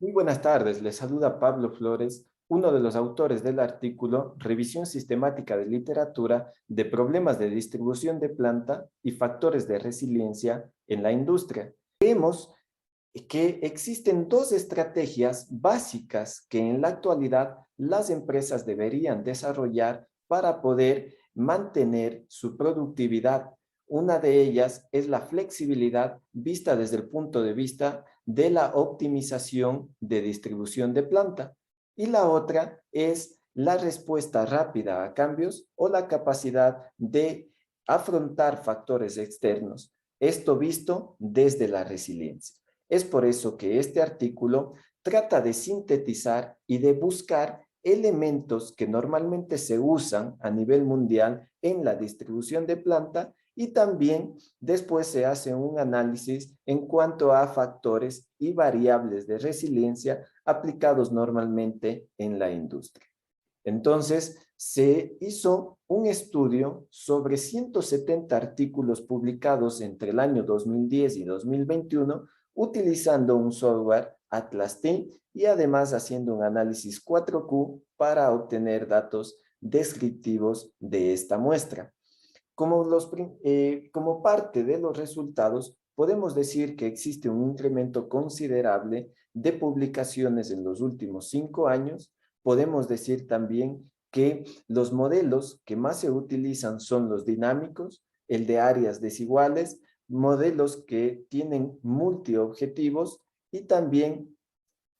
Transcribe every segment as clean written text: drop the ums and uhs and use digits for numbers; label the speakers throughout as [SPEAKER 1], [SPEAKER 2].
[SPEAKER 1] Muy buenas tardes, les saluda Pablo Flores, uno de los autores del artículo Revisión sistemática de literatura de problemas de distribución de planta y factores de resiliencia en la industria. Vemos que existen dos estrategias básicas que en la actualidad las empresas deberían desarrollar para poder mantener su productividad. Una de ellas es la flexibilidad vista desde el punto de vista de la optimización de distribución de planta. Y la otra es la respuesta rápida a cambios o la capacidad de afrontar factores externos. Esto visto desde la resiliencia. Es por eso que este artículo trata de sintetizar y de buscar elementos que normalmente se usan a nivel mundial en la distribución de planta y también después se hace un análisis en cuanto a factores y variables de resiliencia aplicados normalmente en la industria. Entonces, se hizo un estudio sobre 170 artículos publicados entre el año 2010 y 2021 utilizando un software Atlas T y además haciendo un análisis 4Q para obtener datos descriptivos de esta muestra. Como parte de los resultados, podemos decir que existe un incremento considerable de publicaciones en los últimos 5 años. Podemos decir también que los modelos que más se utilizan son los dinámicos, el de áreas desiguales, modelos que tienen multiobjetivos y también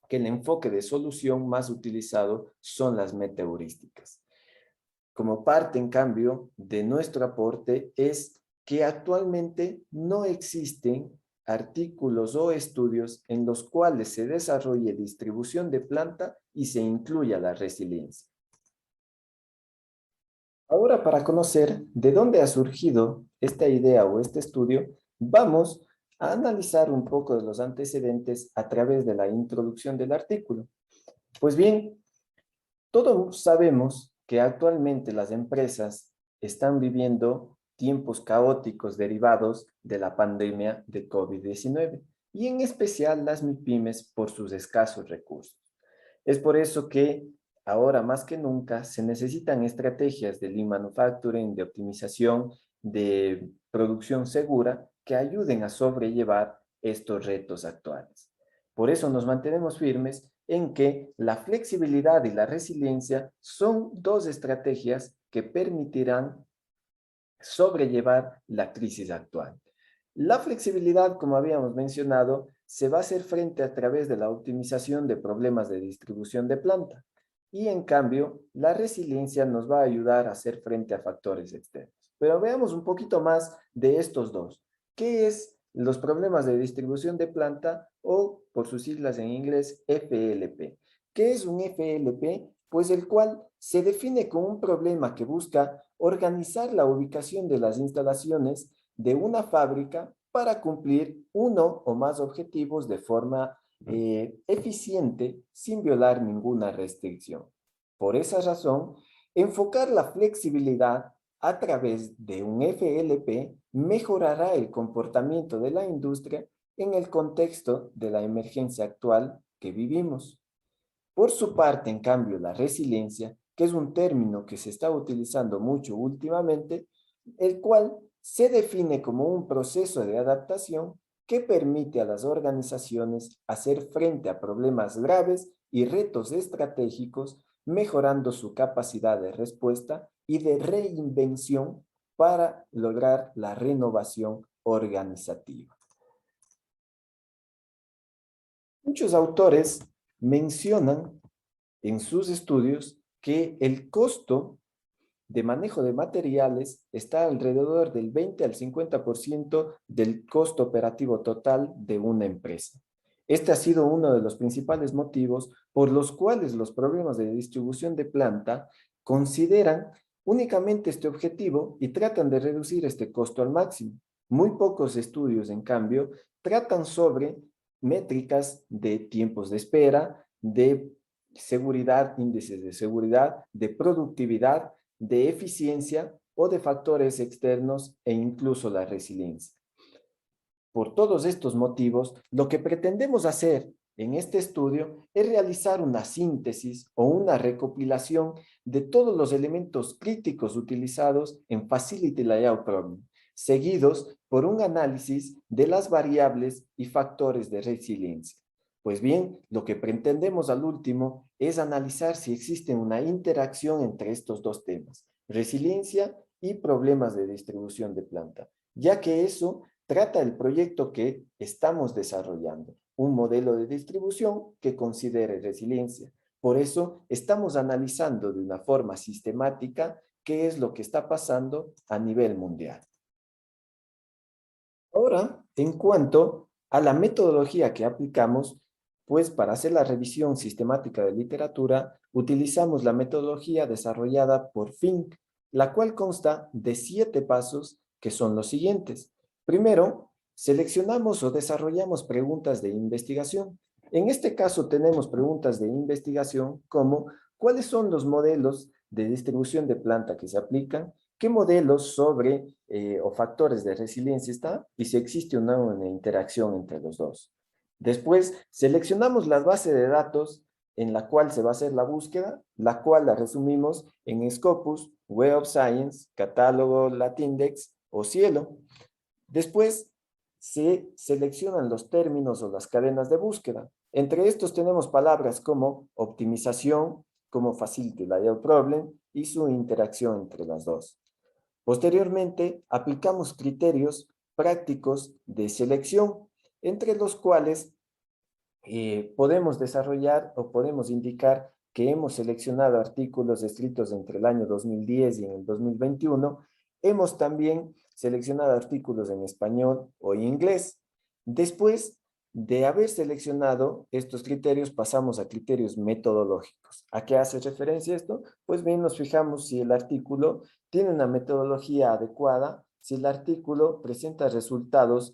[SPEAKER 1] que el enfoque de solución más utilizado son las metaheurísticas. Como parte, en cambio, de nuestro aporte es que actualmente no existen artículos o estudios en los cuales se desarrolle distribución de planta y se incluya la resiliencia. Ahora, para conocer de dónde ha surgido esta idea o este estudio, vamos a analizar un poco de los antecedentes a través de la introducción del artículo. Pues bien, todos sabemos que actualmente las empresas están viviendo tiempos caóticos derivados de la pandemia de COVID-19 y en especial las MIPYMES por sus escasos recursos. Es por eso que ahora más que nunca se necesitan estrategias de lean manufacturing, de optimización, de producción segura que ayuden a sobrellevar estos retos actuales. Por eso nos mantenemos firmes en que la flexibilidad y la resiliencia son dos estrategias que permitirán sobrellevar la crisis actual. La flexibilidad, como habíamos mencionado, se va a hacer frente a través de la optimización de problemas de distribución de planta. Y en cambio, la resiliencia nos va a ayudar a hacer frente a factores externos. Pero veamos un poquito más de estos dos. ¿Qué es los problemas de distribución de planta o, por sus siglas en inglés, FLP? ¿Qué es un FLP? Pues el cual se define como un problema que busca organizar la ubicación de las instalaciones de una fábrica para cumplir uno o más objetivos de forma eficiente sin violar ninguna restricción. Por esa razón, enfocar la flexibilidad a través de un FLP mejorará el comportamiento de la industria en el contexto de la emergencia actual que vivimos. Por su parte, en cambio, la resiliencia, que es un término que se está utilizando mucho últimamente, el cual se define como un proceso de adaptación que permite a las organizaciones hacer frente a problemas graves y retos estratégicos, mejorando su capacidad de respuesta y de reinvención para lograr la renovación organizativa. Muchos autores mencionan en sus estudios que el costo de manejo de materiales está alrededor del 20 al 50% del costo operativo total de una empresa. Este ha sido uno de los principales motivos por los cuales los problemas de distribución de planta consideran únicamente este objetivo y tratan de reducir este costo al máximo. Muy pocos estudios, en cambio, tratan sobre métricas de tiempos de espera, de seguridad, índices de seguridad, de productividad, de eficiencia o de factores externos e incluso la resiliencia. Por todos estos motivos, lo que pretendemos hacer en este estudio es realizar una síntesis o una recopilación de todos los elementos críticos utilizados en Facility Layout Problem, seguidos por un análisis de las variables y factores de resiliencia. Pues bien, lo que pretendemos al último es analizar si existe una interacción entre estos dos temas, resiliencia y problemas de distribución de planta, ya que eso trata el proyecto que estamos desarrollando, un modelo de distribución que considere resiliencia. Por eso estamos analizando de una forma sistemática qué es lo que está pasando a nivel mundial. Ahora, en cuanto a la metodología que aplicamos, pues para hacer la revisión sistemática de literatura, utilizamos la metodología desarrollada por Fink, la cual consta de 7 pasos que son los siguientes. Primero, seleccionamos o desarrollamos preguntas de investigación. En este caso tenemos preguntas de investigación como ¿cuáles son los modelos de distribución de planta que se aplican? ¿Qué modelos sobre o factores de resiliencia está? Y si existe una interacción entre los dos. Después, seleccionamos la base de datos en la cual se va a hacer la búsqueda, la cual la resumimos en Scopus, Web of Science, Catálogo, Latindex o Cielo. Después, se seleccionan los términos o las cadenas de búsqueda. Entre estos tenemos palabras como optimización, como Facility Layout Problem y su interacción entre las dos. Posteriormente, aplicamos criterios prácticos de selección, entre los cuales podemos desarrollar o podemos indicar que hemos seleccionado artículos escritos entre el año 2010 y en el 2021. Hemos también seleccionado artículos en español o en inglés. Después de haber seleccionado estos criterios, pasamos a criterios metodológicos. ¿A qué hace referencia esto? Pues bien, nos fijamos si el artículo tiene una metodología adecuada, si el artículo presenta resultados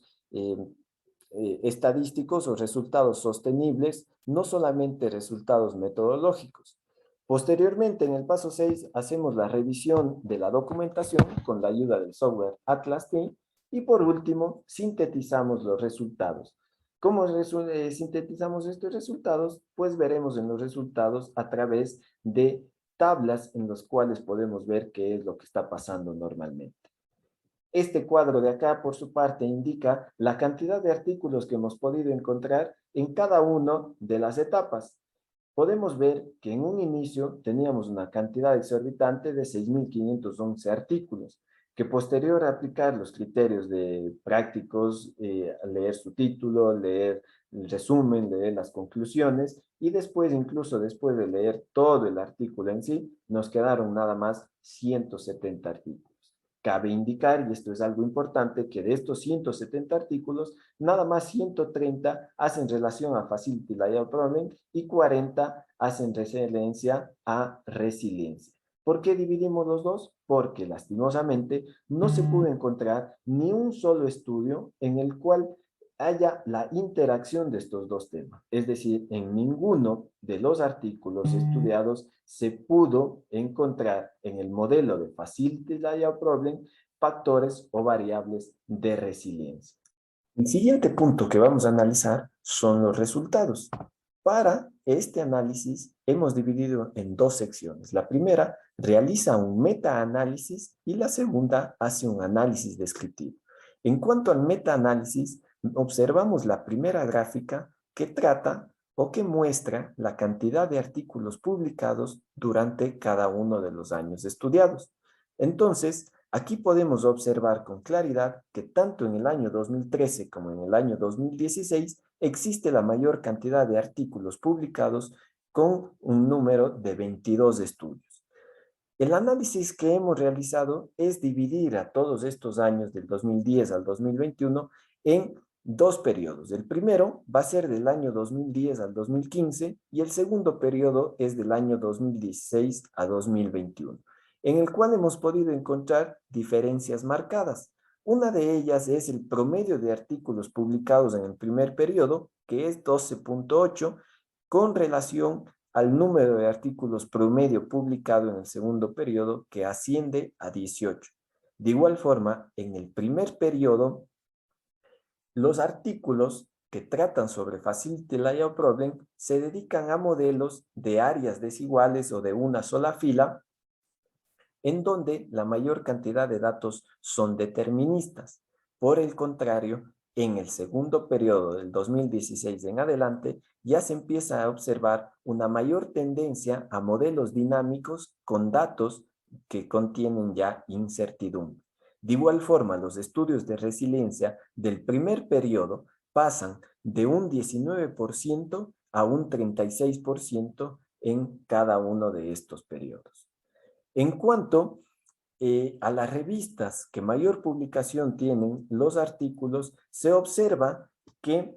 [SPEAKER 1] estadísticos o resultados sostenibles, no solamente resultados metodológicos. Posteriormente, en el paso 6, hacemos la revisión de la documentación con la ayuda del software Atlas T y por último, sintetizamos los resultados. ¿Cómo sintetizamos estos resultados? Pues veremos en los resultados a través de tablas en las cuales podemos ver qué es lo que está pasando normalmente. Este cuadro de acá, por su parte, indica la cantidad de artículos que hemos podido encontrar en cada una de las etapas. Podemos ver que en un inicio teníamos una cantidad exorbitante de 6.511 artículos, que posterior a aplicar los criterios de prácticos, leer su título, leer el resumen, leer las conclusiones, y después, incluso después de leer todo el artículo en sí, nos quedaron nada más 170 artículos. Cabe indicar, y esto es algo importante, que de estos 170 artículos, nada más 130 hacen relación a Facility Layout Problem y 40 hacen referencia a resiliencia. ¿Por qué dividimos los dos? Porque lastimosamente no se pudo encontrar ni un solo estudio en el cual haya la interacción de estos dos temas. Es decir, en ninguno de los artículos estudiados se pudo encontrar en el modelo de Facility Layout Problem factores o variables de resiliencia. El siguiente punto que vamos a analizar son los resultados. Para este análisis hemos dividido en dos secciones. La primera realiza un metaanálisis y la segunda hace un análisis descriptivo. En cuanto al metaanálisis, observamos la primera gráfica que trata o que muestra la cantidad de artículos publicados durante cada uno de los años estudiados. Entonces, aquí podemos observar con claridad que tanto en el año 2013 como en el año 2016 existe la mayor cantidad de artículos publicados con un número de 22 estudios. El análisis que hemos realizado es dividir a todos estos años del 2010 al 2021 en dos periodos. El primero va a ser del año 2010 al 2015 y el segundo periodo es del año 2016 a 2021, en el cual hemos podido encontrar diferencias marcadas. Una de ellas es el promedio de artículos publicados en el primer periodo, que es 12.8, con relación al número de artículos promedio publicado en el segundo periodo, que asciende a 18. De igual forma, en el primer periodo, los artículos que tratan sobre Facility Layout Problem se dedican a modelos de áreas desiguales o de una sola fila, en donde la mayor cantidad de datos son deterministas. Por el contrario, en el segundo periodo del 2016 en adelante, ya se empieza a observar una mayor tendencia a modelos dinámicos con datos que contienen ya incertidumbre. De igual forma, los estudios de resiliencia del primer periodo pasan de un 19% a un 36% en cada uno de estos periodos. En cuanto a las revistas que mayor publicación tienen los artículos, se observa que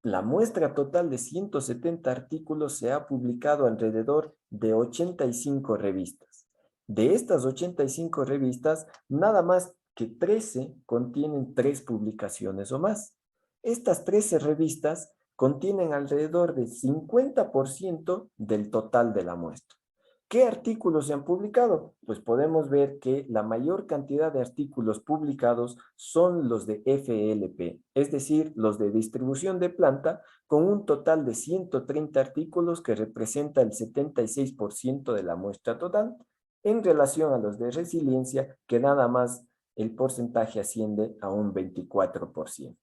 [SPEAKER 1] la muestra total de 170 artículos se ha publicado alrededor de 85 revistas. De estas 85 revistas, nada más que 13 contienen 3 publicaciones o más. Estas 13 revistas contienen alrededor del 50% del total de la muestra. ¿Qué artículos se han publicado? Pues podemos ver que la mayor cantidad de artículos publicados son los de FLP, es decir, los de distribución de planta, con un total de 130 artículos que representa el 76% de la muestra total, en relación a los de resiliencia, que nada más el porcentaje asciende a un 24%.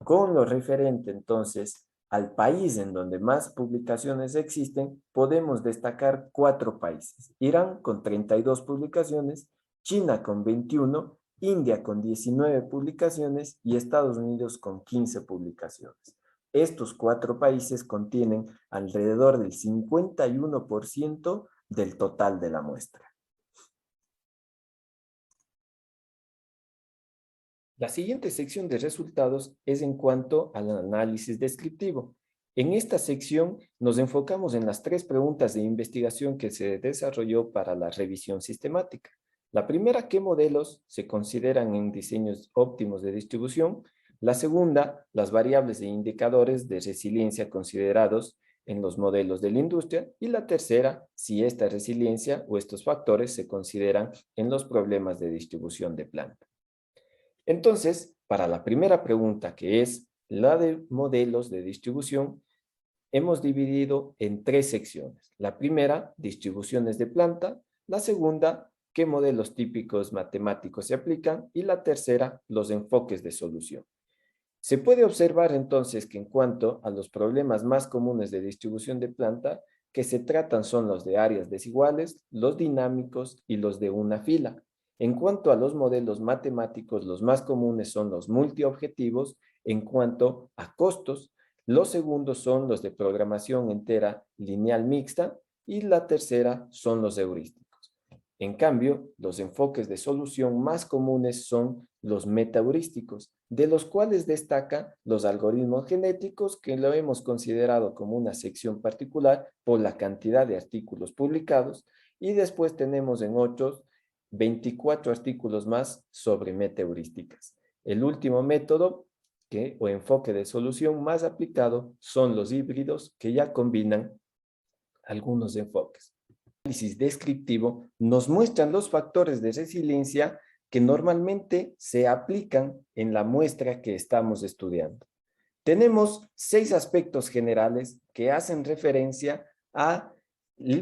[SPEAKER 1] Con lo referente entonces al país en donde más publicaciones existen, podemos destacar 4 países. Irán con 32 publicaciones, China con 21, India con 19 publicaciones y Estados Unidos con 15 publicaciones. Estos 4 países contienen alrededor del 51% del total de la muestra. La siguiente sección de resultados es en cuanto al análisis descriptivo. En esta sección nos enfocamos en las 3 preguntas de investigación que se desarrolló para la revisión sistemática. La primera, ¿qué modelos se consideran en diseños óptimos de distribución? La segunda, las variables e indicadores de resiliencia considerados en los modelos de la industria. Y la tercera, si esta resiliencia o estos factores se consideran en los problemas de distribución de planta. Entonces, para la primera pregunta, que es la de modelos de distribución, hemos dividido en 3 secciones. La primera, distribuciones de planta. La segunda, qué modelos típicos matemáticos se aplican. Y la tercera, los enfoques de solución. Se puede observar entonces que en cuanto a los problemas más comunes de distribución de planta, que se tratan son los de áreas desiguales, los dinámicos y los de una fila. En cuanto a los modelos matemáticos, los más comunes son los multiobjetivos. En cuanto a costos, los segundos son los de programación entera lineal mixta y la tercera son los heurísticos. En cambio, los enfoques de solución más comunes son los metaheurísticos, de los cuales destaca los algoritmos genéticos, que lo hemos considerado como una sección particular por la cantidad de artículos publicados, y después tenemos en otros 24 artículos más sobre metaheurísticas. El último método o enfoque de solución más aplicado son los híbridos, que ya combinan algunos enfoques. El análisis descriptivo nos muestran los factores de resiliencia que normalmente se aplican en la muestra que estamos estudiando. Tenemos 6 aspectos generales que hacen referencia al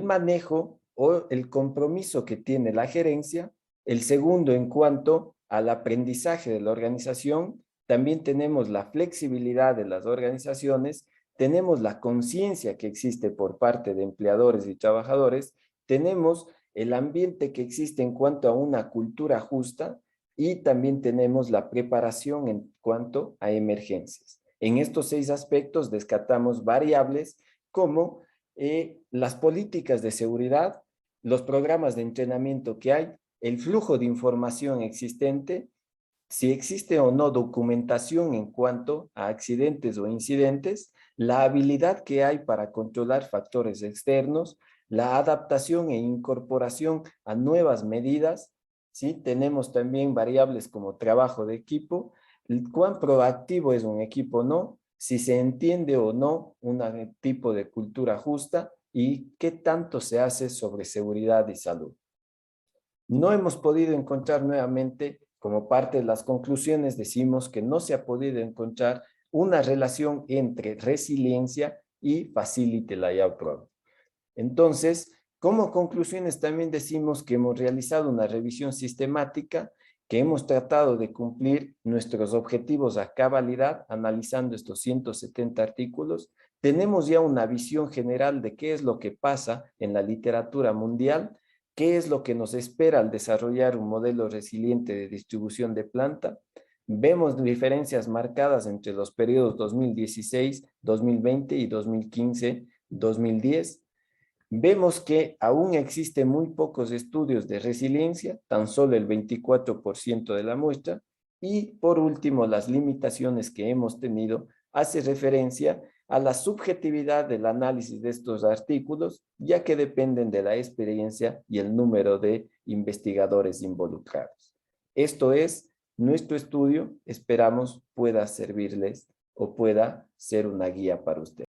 [SPEAKER 1] manejo o el compromiso que tiene la gerencia. El segundo, en cuanto al aprendizaje de la organización, también tenemos la flexibilidad de las organizaciones, tenemos la conciencia que existe por parte de empleadores y trabajadores, tenemos el ambiente que existe en cuanto a una cultura justa y también tenemos la preparación en cuanto a emergencias. En estos 6 aspectos descartamos variables como las políticas de seguridad, los programas de entrenamiento que hay, el flujo de información existente, si existe o no documentación en cuanto a accidentes o incidentes, la habilidad que hay para controlar factores externos, la adaptación e incorporación a nuevas medidas, ¿sí? Tenemos también variables como trabajo de equipo, cuán proactivo es un equipo o no, si se entiende o no un tipo de cultura justa y qué tanto se hace sobre seguridad y salud. No hemos podido encontrar nuevamente, como parte de las conclusiones, decimos que no se ha podido encontrar una relación entre resiliencia y facility layout problem. Entonces, como conclusiones también decimos que hemos realizado una revisión sistemática, que hemos tratado de cumplir nuestros objetivos a cabalidad analizando estos 170 artículos. Tenemos ya una visión general de qué es lo que pasa en la literatura mundial, qué es lo que nos espera al desarrollar un modelo resiliente de distribución de planta. Vemos diferencias marcadas entre los periodos 2016, 2020 y 2015, 2010. Vemos que aún existen muy pocos estudios de resiliencia, tan solo el 24% de la muestra, y por último, las limitaciones que hemos tenido hace referencia a la subjetividad del análisis de estos artículos, ya que dependen de la experiencia y el número de investigadores involucrados. Esto es nuestro estudio, esperamos pueda servirles o pueda ser una guía para ustedes.